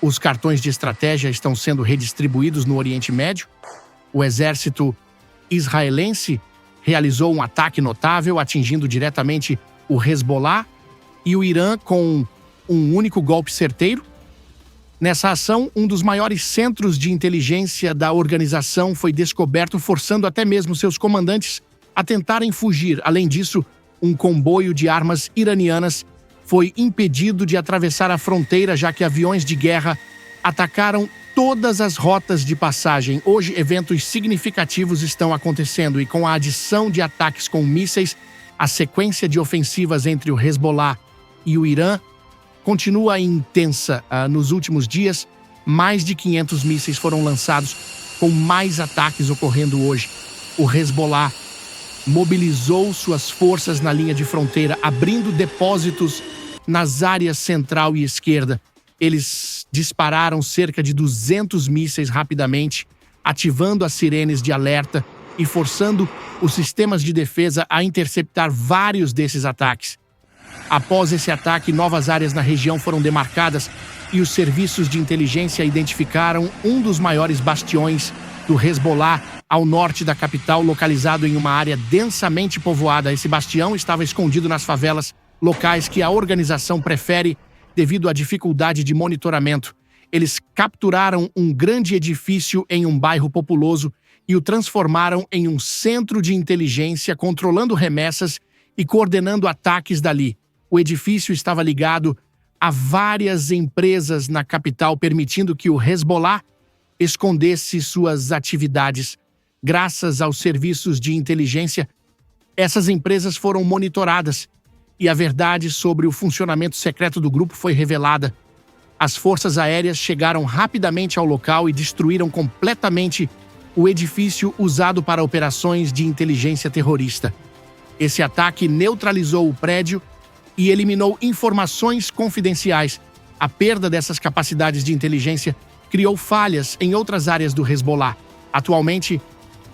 Os cartões de estratégia estão sendo redistribuídos no Oriente Médio. O exército israelense realizou um ataque notável, atingindo diretamente o Hezbollah e o Irã com um único golpe certeiro. Nessa ação, um dos maiores centros de inteligência da organização foi descoberto, forçando até mesmo seus comandantes a tentarem fugir. Além disso, um comboio de armas iranianas foi impedido de atravessar a fronteira, já que aviões de guerra atacaram todas as rotas de passagem. Hoje, eventos significativos estão acontecendo e, com a adição de ataques com mísseis, a sequência de ofensivas entre o Hezbollah e o Irã continua intensa. Nos últimos dias, mais de 500 mísseis foram lançados, com mais ataques ocorrendo hoje. O Hezbollah mobilizou suas forças na linha de fronteira, abrindo depósitos nas áreas central e esquerda. Eles dispararam cerca de 200 mísseis rapidamente, ativando as sirenes de alerta e forçando os sistemas de defesa a interceptar vários desses ataques. Após esse ataque, novas áreas na região foram demarcadas e os serviços de inteligência identificaram um dos maiores bastiões do Hezbollah ao norte da capital, localizado em uma área densamente povoada. Esse bastião estava escondido nas favelas, locais que a organização prefere devido à dificuldade de monitoramento. Eles capturaram um grande edifício em um bairro populoso e o transformaram em um centro de inteligência, controlando remessas e coordenando ataques dali. O edifício estava ligado a várias empresas na capital, permitindo que o Hezbollah escondesse suas atividades. Graças aos serviços de inteligência, essas empresas foram monitoradas e a verdade sobre o funcionamento secreto do grupo foi revelada. As forças aéreas chegaram rapidamente ao local e destruíram completamente o edifício usado para operações de inteligência terrorista. Esse ataque neutralizou o prédio e eliminou informações confidenciais. A perda dessas capacidades de inteligência criou falhas em outras áreas do Hezbollah. Atualmente,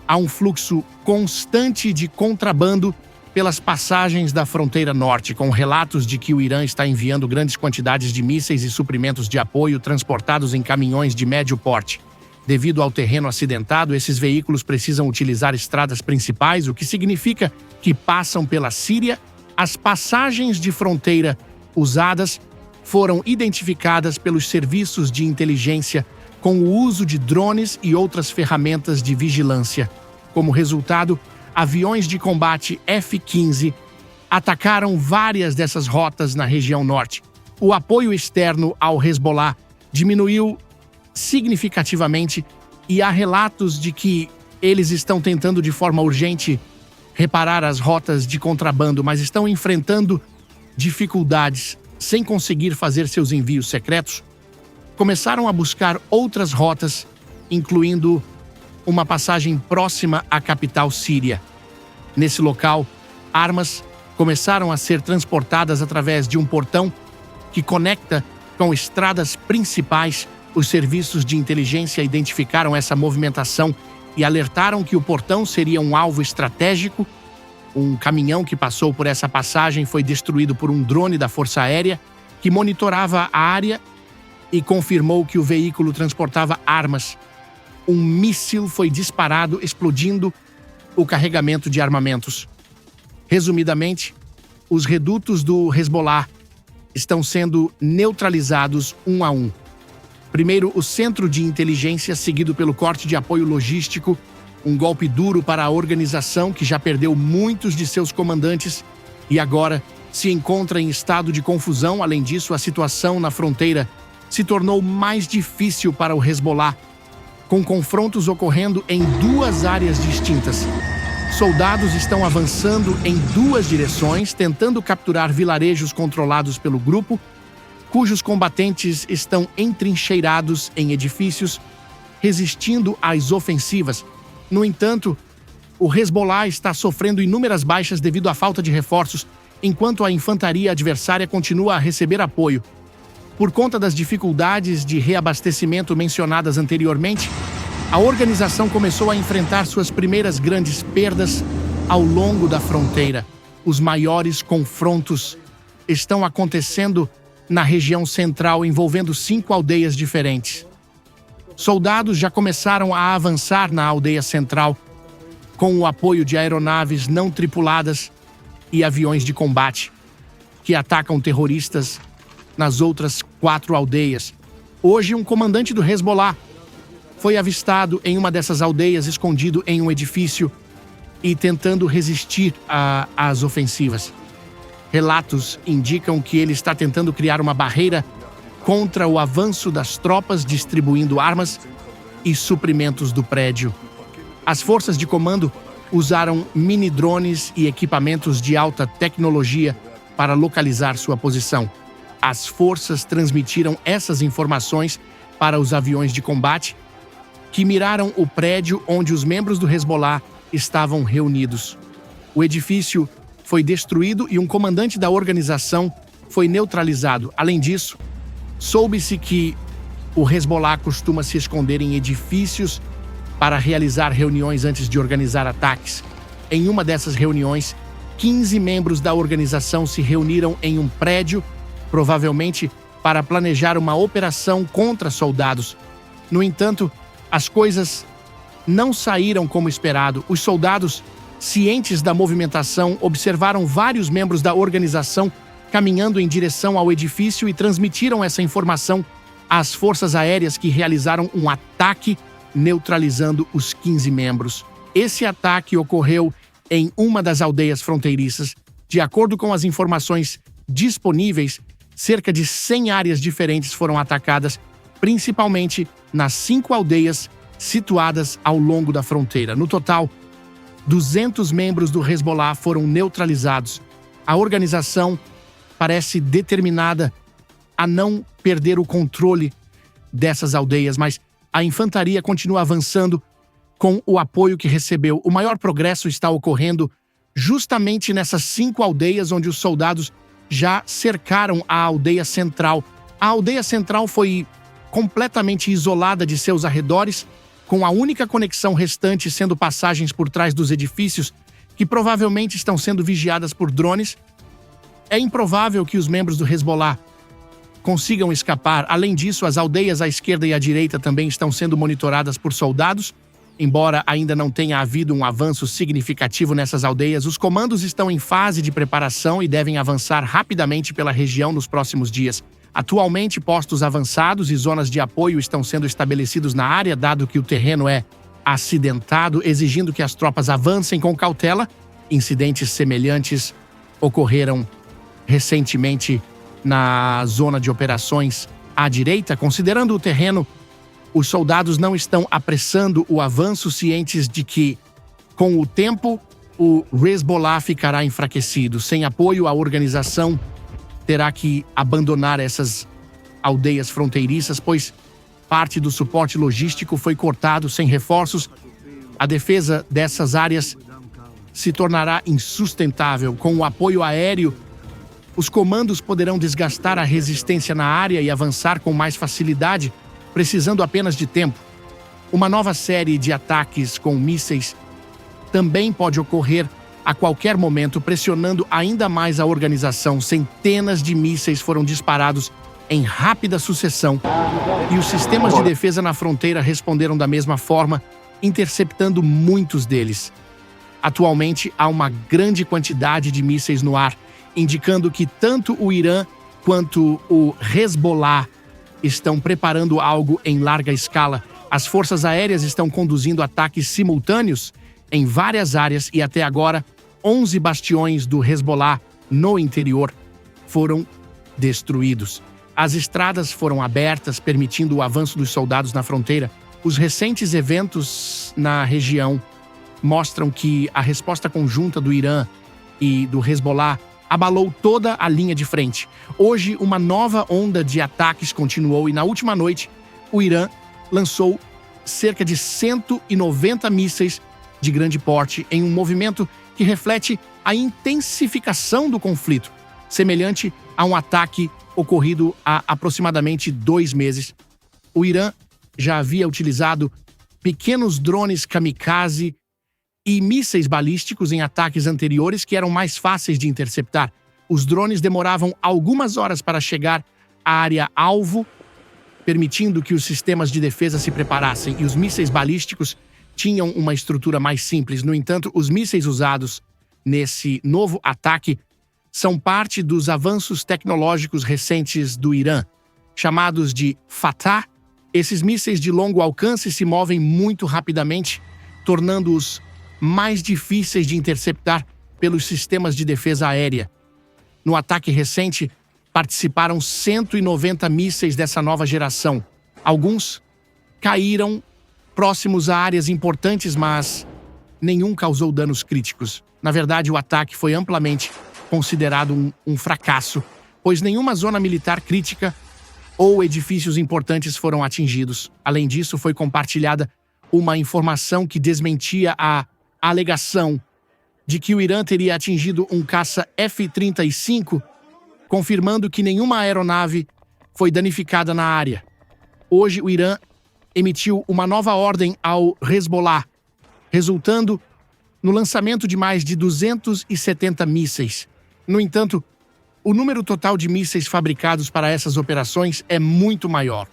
há um fluxo constante de contrabando pelas passagens da fronteira norte, com relatos de que o Irã está enviando grandes quantidades de mísseis e suprimentos de apoio transportados em caminhões de médio porte. Devido ao terreno acidentado, esses veículos precisam utilizar estradas principais, o que significa que passam pela Síria. As passagens de fronteira usadas foram identificadas pelos serviços de inteligência com o uso de drones e outras ferramentas de vigilância. Como resultado, aviões de combate F-15 atacaram várias dessas rotas na região norte. O apoio externo ao Hezbollah diminuiu significativamente e há relatos de que eles estão tentando de forma urgente reparar as rotas de contrabando, mas estão enfrentando dificuldades. Sem conseguir fazer seus envios secretos, começaram a buscar outras rotas, incluindo uma passagem próxima à capital síria. Nesse local, armas começaram a ser transportadas através de um portão que conecta com estradas principais. Os serviços de inteligência identificaram essa movimentação e alertaram que o portão seria um alvo estratégico. Um caminhão que passou por essa passagem foi destruído por um drone da Força Aérea que monitorava a área e confirmou que o veículo transportava armas. Um míssil foi disparado, explodindo o carregamento de armamentos. Resumidamente, os redutos do Hezbollah estão sendo neutralizados um a um. Primeiro, o centro de inteligência, seguido pelo corte de apoio logístico, um golpe duro para a organização que já perdeu muitos de seus comandantes e agora se encontra em estado de confusão. Além disso, a situação na fronteira se tornou mais difícil para o Hezbollah, com confrontos ocorrendo em duas áreas distintas. Soldados estão avançando em duas direções, tentando capturar vilarejos controlados pelo grupo, cujos combatentes estão entrincheirados em edifícios, resistindo às ofensivas. No entanto, o Hezbollah está sofrendo inúmeras baixas devido à falta de reforços, enquanto a infantaria adversária continua a receber apoio. Por conta das dificuldades de reabastecimento mencionadas anteriormente, a organização começou a enfrentar suas primeiras grandes perdas ao longo da fronteira. Os maiores confrontos estão acontecendo na região central, envolvendo 5 aldeias diferentes. Soldados já começaram a avançar na aldeia central, com o apoio de aeronaves não tripuladas e aviões de combate, que atacam terroristas nas outras 4 aldeias. Hoje, um comandante do Hezbollah foi avistado em uma dessas aldeias, escondido em um edifício e tentando resistir às ofensivas. Relatos indicam que ele está tentando criar uma barreira contra o avanço das tropas, distribuindo armas e suprimentos do prédio. As forças de comando usaram mini-drones e equipamentos de alta tecnologia para localizar sua posição. As forças transmitiram essas informações para os aviões de combate, que miraram o prédio onde os membros do Hezbollah estavam reunidos. O edifício foi destruído e um comandante da organização foi neutralizado. Além disso, soube-se que o Hezbollah costuma se esconder em edifícios para realizar reuniões antes de organizar ataques. Em uma dessas reuniões, 15 membros da organização se reuniram em um prédio, provavelmente para planejar uma operação contra soldados. No entanto, as coisas não saíram como esperado. Os soldados, cientes da movimentação, observaram vários membros da organização caminhando em direção ao edifício e transmitiram essa informação às forças aéreas, que realizaram um ataque neutralizando os 15 membros. Esse ataque ocorreu em uma das aldeias fronteiriças. De acordo com as informações disponíveis, cerca de 100 áreas diferentes foram atacadas, principalmente nas 5 aldeias situadas ao longo da fronteira. No total, 200 membros do Hezbollah foram neutralizados. A organização parece determinada a não perder o controle dessas aldeias, mas a infantaria continua avançando com o apoio que recebeu. O maior progresso está ocorrendo justamente nessas 5 aldeias onde os soldados já cercaram a aldeia central. A aldeia central foi completamente isolada de seus arredores, com a única conexão restante sendo passagens por trás dos edifícios, que provavelmente estão sendo vigiadas por drones. É improvável que os membros do Hezbollah consigam escapar. Além disso, as aldeias à esquerda e à direita também estão sendo monitoradas por soldados. Embora ainda não tenha havido um avanço significativo nessas aldeias, os comandos estão em fase de preparação e devem avançar rapidamente pela região nos próximos dias. Atualmente, postos avançados e zonas de apoio estão sendo estabelecidos na área, dado que o terreno é acidentado, exigindo que as tropas avancem com cautela. Incidentes semelhantes ocorreram recentemente na zona de operações à direita. Considerando o terreno, os soldados não estão apressando o avanço, cientes de que, com o tempo, o Hezbollah ficará enfraquecido. Sem apoio, a organização terá que abandonar essas aldeias fronteiriças, pois parte do suporte logístico foi cortado. Sem reforços, a defesa dessas áreas se tornará insustentável. Com o apoio aéreo, os comandos poderão desgastar a resistência na área e avançar com mais facilidade, precisando apenas de tempo. Uma nova série de ataques com mísseis também pode ocorrer a qualquer momento, pressionando ainda mais a organização. Centenas de mísseis foram disparados em rápida sucessão e os sistemas de defesa na fronteira responderam da mesma forma, interceptando muitos deles. Atualmente, há uma grande quantidade de mísseis no ar, indicando que tanto o Irã quanto o Hezbollah estão preparando algo em larga escala. As forças aéreas estão conduzindo ataques simultâneos em várias áreas e até agora 11 bastiões do Hezbollah no interior foram destruídos. As estradas foram abertas, permitindo o avanço dos soldados na fronteira. Os recentes eventos na região mostram que a resposta conjunta do Irã e do Hezbollah abalou toda a linha de frente. Hoje, uma nova onda de ataques continuou e, na última noite, o Irã lançou cerca de 190 mísseis de grande porte em um movimento que reflete a intensificação do conflito, semelhante a um ataque ocorrido há aproximadamente 2 meses. O Irã já havia utilizado pequenos drones kamikaze e mísseis balísticos em ataques anteriores que eram mais fáceis de interceptar. Os drones demoravam algumas horas para chegar a área-alvo, permitindo que os sistemas de defesa se preparassem, e os mísseis balísticos tinham uma estrutura mais simples. No entanto, os mísseis usados nesse novo ataque são parte dos avanços tecnológicos recentes do Irã, chamados de Fatah. Esses mísseis de longo alcance se movem muito rapidamente, tornando-os mais difíceis de interceptar pelos sistemas de defesa aérea. No ataque recente, participaram 190 mísseis dessa nova geração. Alguns caíram próximos a áreas importantes, mas nenhum causou danos críticos. Na verdade, o ataque foi amplamente considerado um fracasso, pois nenhuma zona militar crítica ou edifícios importantes foram atingidos. Além disso, foi compartilhada uma informação que desmentia a alegação de que o Irã teria atingido um caça F-35, confirmando que nenhuma aeronave foi danificada na área. Hoje, o Irã emitiu uma nova ordem ao Hezbollah, resultando no lançamento de mais de 270 mísseis. No entanto, o número total de mísseis fabricados para essas operações é muito maior.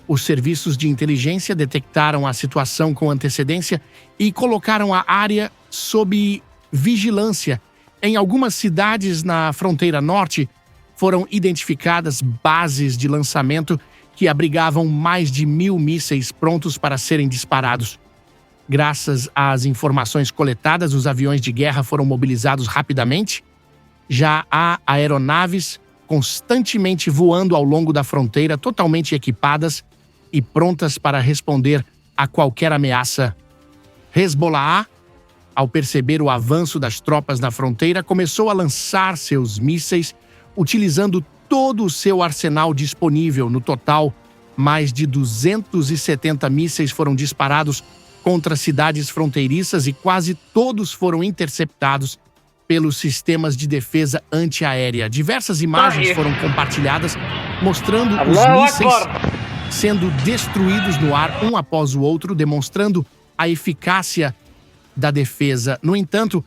Os serviços de inteligência detectaram a situação com antecedência e colocaram a área sob vigilância. Em algumas cidades na fronteira norte, foram identificadas bases de lançamento que abrigavam mais de 1.000 mísseis prontos para serem disparados. Graças às informações coletadas, os aviões de guerra foram mobilizados rapidamente. Já há aeronaves constantemente voando ao longo da fronteira, totalmente equipadas e prontas para responder a qualquer ameaça. Hezbollah, ao perceber o avanço das tropas na fronteira, começou a lançar seus mísseis, utilizando todo o seu arsenal disponível. No total, mais de 270 mísseis foram disparados contra cidades fronteiriças e quase todos foram interceptados pelos sistemas de defesa antiaérea. Diversas imagens foram compartilhadas mostrando os mísseis sendo destruídos no ar um após o outro, demonstrando a eficácia da defesa. No entanto,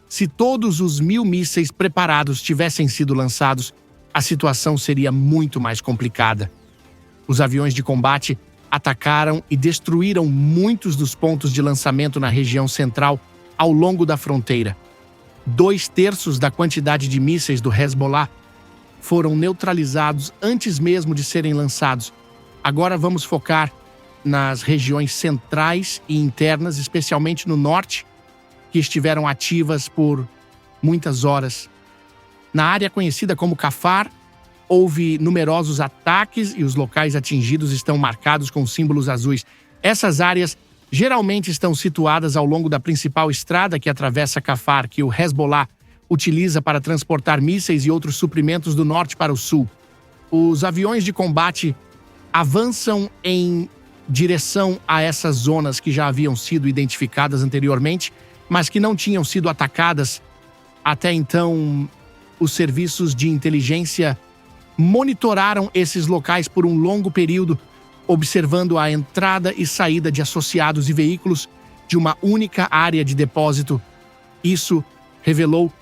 se todos os 1.000 mísseis preparados tivessem sido lançados, a situação seria muito mais complicada. Os aviões de combate atacaram e destruíram muitos dos pontos de lançamento na região central ao longo da fronteira. 2/3 da quantidade de mísseis do Hezbollah foram neutralizados antes mesmo de serem lançados. Agora vamos focar nas regiões centrais e internas, especialmente no norte, que estiveram ativas por muitas horas. Na área conhecida como Kafar, houve numerosos ataques e os locais atingidos estão marcados com símbolos azuis. Essas áreas geralmente estão situadas ao longo da principal estrada que atravessa Kafar, que o Hezbollah utiliza para transportar mísseis e outros suprimentos do norte para o sul. Os aviões de combate avançam em direção a essas zonas que já haviam sido identificadas anteriormente, mas que não tinham sido atacadas até então. Os serviços de inteligência monitoraram esses locais por um longo período, observando a entrada e saída de associados e veículos de uma única área de depósito. Isso revelou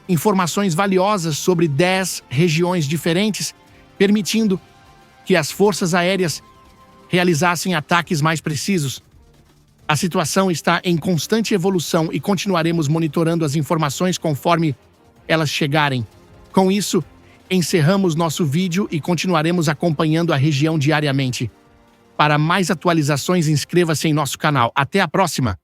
informações valiosas sobre 10 regiões diferentes, permitindo que as forças aéreas realizassem ataques mais precisos. A situação está em constante evolução e continuaremos monitorando as informações conforme elas chegarem. Com isso, encerramos nosso vídeo e continuaremos acompanhando a região diariamente. Para mais atualizações, inscreva-se em nosso canal. Até a próxima!